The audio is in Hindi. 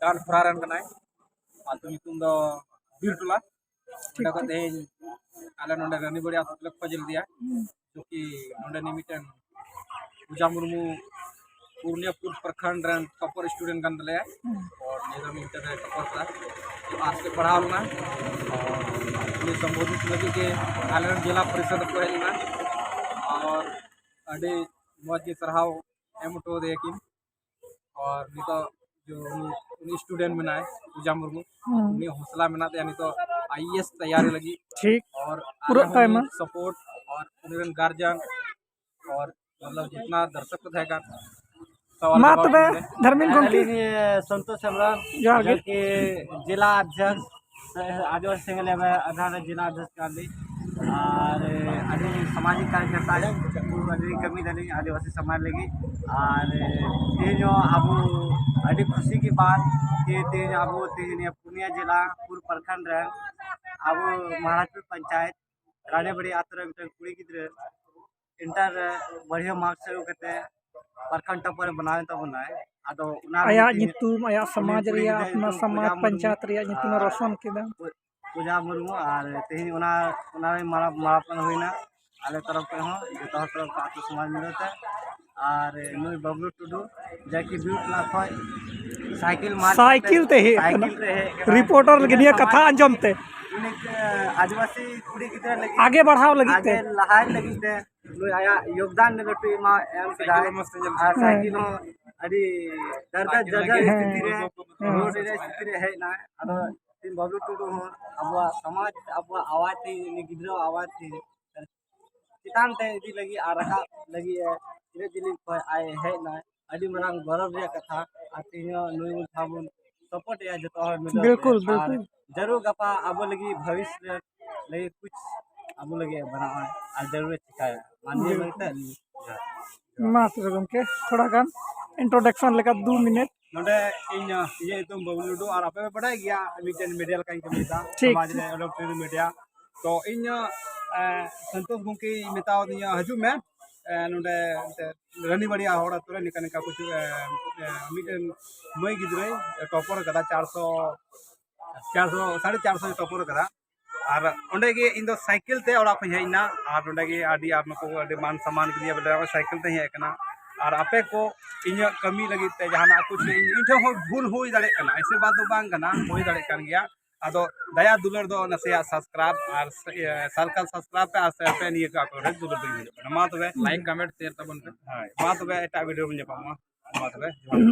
ट्रांसफरारन कनाय आतु नितुम दो बीरटोला ठीक को तेज आले नोंडे रानी बड़ी आतु ले खोजल दिया जो कि नोंडे निमिटन पूजा मुर्मू पूर्णियापुर प्रखंड रन टॉपर स्टूडेंट गन दले और निगम इंटर टॉपर का तो आज के पढ़ा लना और उन्हें संबोधित लगी के आले जिला परिषद को हेलना और अडे मौज के सराहाव एमटो देकिन और नितो जो उन्हीं स्टूडेंट में पूजा मुर्मू उन्हीं हौसला में यानी तो आईएएस तैयारी लगी ठीक और पूरा टाइम सपोर्ट और उन्हीं गार्जियन और मतलब जितना दर्शक को रहेगा मात में धर्मिन गंकी संतोष हेम्ब्रम जो कि जिला अध्यक्ष आदिवासी संगठन में आधार जिला अध्यक्ष काली और अभी सामाजिक कार्यकर्ता अभी कमी दली आदिवासी समाज लगी और तेजो अब अभी खुशी की बात कि तेज अब तेज पूर्णिया जिला पूर्व प्रखंड अब महाराजपुर पंचायत राणे बड़ी आतर कुड़ी गिद्रे इंटर बढ़िया मार्क्स से प्रखंड टॉपर बनाए तब आदो आया नितुम आया समाज रिया अपना समाज पंचायत रिया नितुम रोशन केदा पूजा मुर्मू और तेज मारापन होना आले तरफ पे हो जो तरफ का आतु समाज मिलते और नुई बबलू टुडू जैकी ब्यूटला खय साइकिल ते रिपोर्टर लगे कथा अंजमते आदिवासी कुड़ी गिद्रा लगी आगे बढ़ाव लगी आगे लहाय लगी ते नुई आया योगदान लटू मा एम किदाय और साइकिल हो अडी दर्द जर्जर स्थिति रे रोड रे स्थिति रे है ना अदो तीन बबलू टुडू हो अब समाज अब आवाज थी गिद्रा आवाज थी चितान ते इदी लगी आ रखा लगी है धीरे धीरे आए है ना अडी मरांग गौरव रे कथा आतिनो नुई थाबुन सपोर्ट या जतो बिल्कुल बिल्कुल जरूर गपा अब लगी भविष्य लगी कुछ अब लगे बना आ जरूर सिखाया माननीय लगता मात्र गंके थोड़ा गान इंट्रोडक्शन लेका 2 मिनट नोडे इन ये तुम बबलू और आपे पढ़ाई गया मीडियन मीडिया का कमीता समाज रे इलेक्ट्रॉनिक मीडिया तो इन संतोष गुंकी मिताओ दिया हजू में नोडे रनी बढ़िया होड़ा तोरे निका निका कुछ मीडियन मई गिद्रे टॉपर कदा 400 450 टॉपर कदा और ओंडे के इन दो साइकिल ते और आप हेना और ओंडे के आदि आप नको आदि मान सम्मान के लिए बड़ा साइकिल ते हे कना और आपे को इन कमी लगी ते जहाना कुछ इन हो भूल हो दाड़े कना ऐसे बात तो बांग कना हो दाड़े कन गया आदो दया दुलर दो नसिया सब्सक्राइब और सर्कल सब्सक्राइब पे आसे पे निये का को दुलर दो मा तो लाइक कमेंट शेयर तबन पे हां मा तो एटा वीडियो बन जपा मा तो